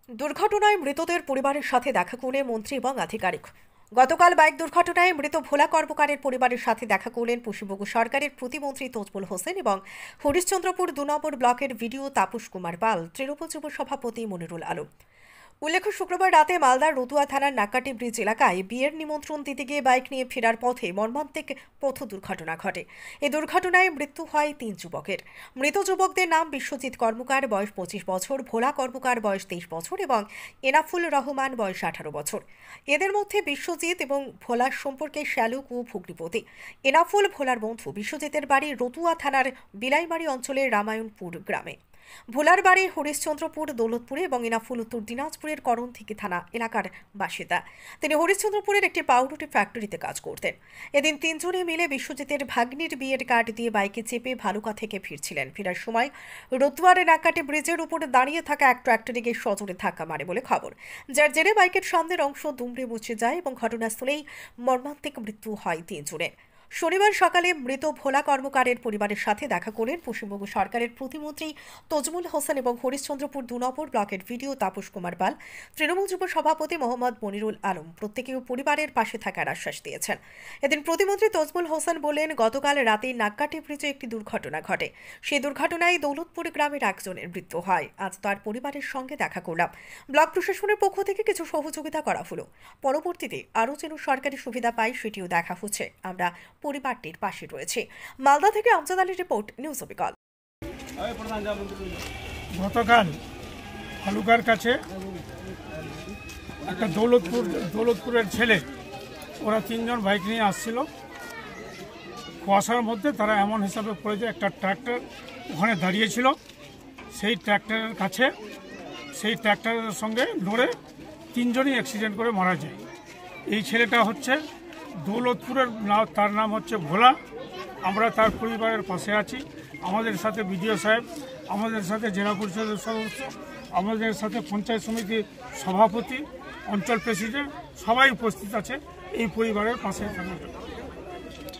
দুর্ঘটনায় মৃতদের পরিবারের সাথে দেখা করলেন মন্ত্রী এবং আধিকারিক। গতকাল বাইক দুর্ঘটনায় মৃত ভোলা কর্মকারের পরিবারের সাথে দেখা করলেন পশ্চিমবঙ্গ সরকারের প্রতিমন্ত্রী তজমুল হোসেন এবং হরিশ্চন্দ্রপুর ২ নম্বর ব্লকের ভিডিও তাপস কুমার পাল, তৃণমূল যুব সভাপতি মনিরুল আলম। উল্লেখ্য, শুক্রবার রাতে মালদার রতুয়া থানার নাকাটি ব্রিজ এলাকায় বিয়ের নিমন্ত্রণ দিতে গিয়ে বাইক নিয়ে ফেরার পথে মর্মান্তিক পথ দুর্ঘটনা ঘটে। এই দুর্ঘটনায় মৃত্যু হয় ৩ যুবকের। মৃত যুবকদের নাম বিশ্বজিৎ কর্মকার, বয়স ২৫ বছর, ভোলা কর্মকার, বয়স ২৩ বছর এবং এনাফুল রহমান, বয়স ১৮ বছর। এদের মধ্যে বিশ্বজিৎ এবং ভোলার সম্পর্কে শ্যালুক ও ভগ্নিপতি। এনাফুল ভোলার বন্ধু। বিশ্বজিতের বাড়ি রতুয়া থানার বিলাইমারি অঞ্চলের রামায়ণপুর গ্রামে। ভোলার বাড়ি হরিশ্চন্দ্রপুর দৌলতপুরে এবং এনাফুল উত্তর দিনাজপুরের করণথিকি থানা এলাকার বাসিন্দা। তিনি হরিশ্চন্দ্রপুরের একটি পাউরুটি ফ্যাক্টরিতে কাজ করতেন। এদিন ৩ জনে মিলে বিশ্বজিতের ভাগ্নির বিয়ের কার্ড দিয়ে বাইকে চেপে ভালুকা থেকে ফিরছিলেন। ফেরার সময় রতুয়ার নাকাটি ব্রিজের উপর দাঁড়িয়ে থাকা এক ট্রাক্টরে গিয়ে সজোরে ধাক্কা মারে বলে খবর, যার জেরে বাইকের সামনের অংশ দুমড়ে মুছে যায় এবং ঘটনাস্থলেই মর্মান্তিক মৃত্যু হয় ৩ জনের। শনিবার সকালে মৃত ভোলা কর্মকারের পরিবারের সাথে দেখা করেন পশ্চিমবঙ্গ সরকারের প্রতিমন্ত্রী তজমুল হোসেন এবং হরিশ্চন্দ্রপুর ২ নম্বর ব্লকের ভিডিও তাপস কুমার পাল, তৃণমূল যুব সভাপতি মোহাম্মদ মনিরুল আলম। প্রত্যেকেও পরিবারের পাশে থাকার আশ্বাস দিয়েছেন। এদিন প্রতিমন্ত্রী তজমুল হোসেন বলেন, গতকাল রাতে নাক্কাটি ব্রিজে একটি দুর্ঘটনা ঘটে। সেই দুর্ঘটনায় দৌলতপুর গ্রামের একজনের মৃত্যু হয়। আজ তার পরিবারের সঙ্গে দেখা করলাম। ব্লক প্রশাসনের পক্ষ থেকে কিছু সহযোগিতা করা হলো। পরবর্তীতে আরও যেন সরকারি সুবিধা পাই সেটিও দেখা হচ্ছে। আমরা পরিবারটির পাশে রয়েছে। মালদা থেকে আমজাদ আলীর রিপোর্ট, নিউজ অবিকল। গতকাল ভালুকার কাছে একটা দৌলতপুরের ছেলে, ওরা ৩ জন বাইক নিয়ে আসছিল। কুয়াশার মধ্যে তারা এমন হিসাবে পড়েছে, একটা ট্রাক্টর ওখানে দাঁড়িয়েছিল, সেই ট্রাক্টরের কাছে সেই ট্রাক্টরের সঙ্গে লড়ে ৩ জনই অ্যাক্সিডেন্ট করে মারা যায়। এই ছেলেটা হচ্ছে দৌলতপুরের, তার নাম হচ্ছে ভোলা। আমরা তার পরিবারের পাশে আছি। আমাদের সাথে বিডিও সাহেব, আমাদের সাথে জেলা পরিষদের সদস্য, আমাদের সাথে পঞ্চায়েত সমিতির সভাপতি, অঞ্চল প্রেসিডেন্ট সবাই উপস্থিত আছে এই পরিবারের পাশে থাকার জন্য।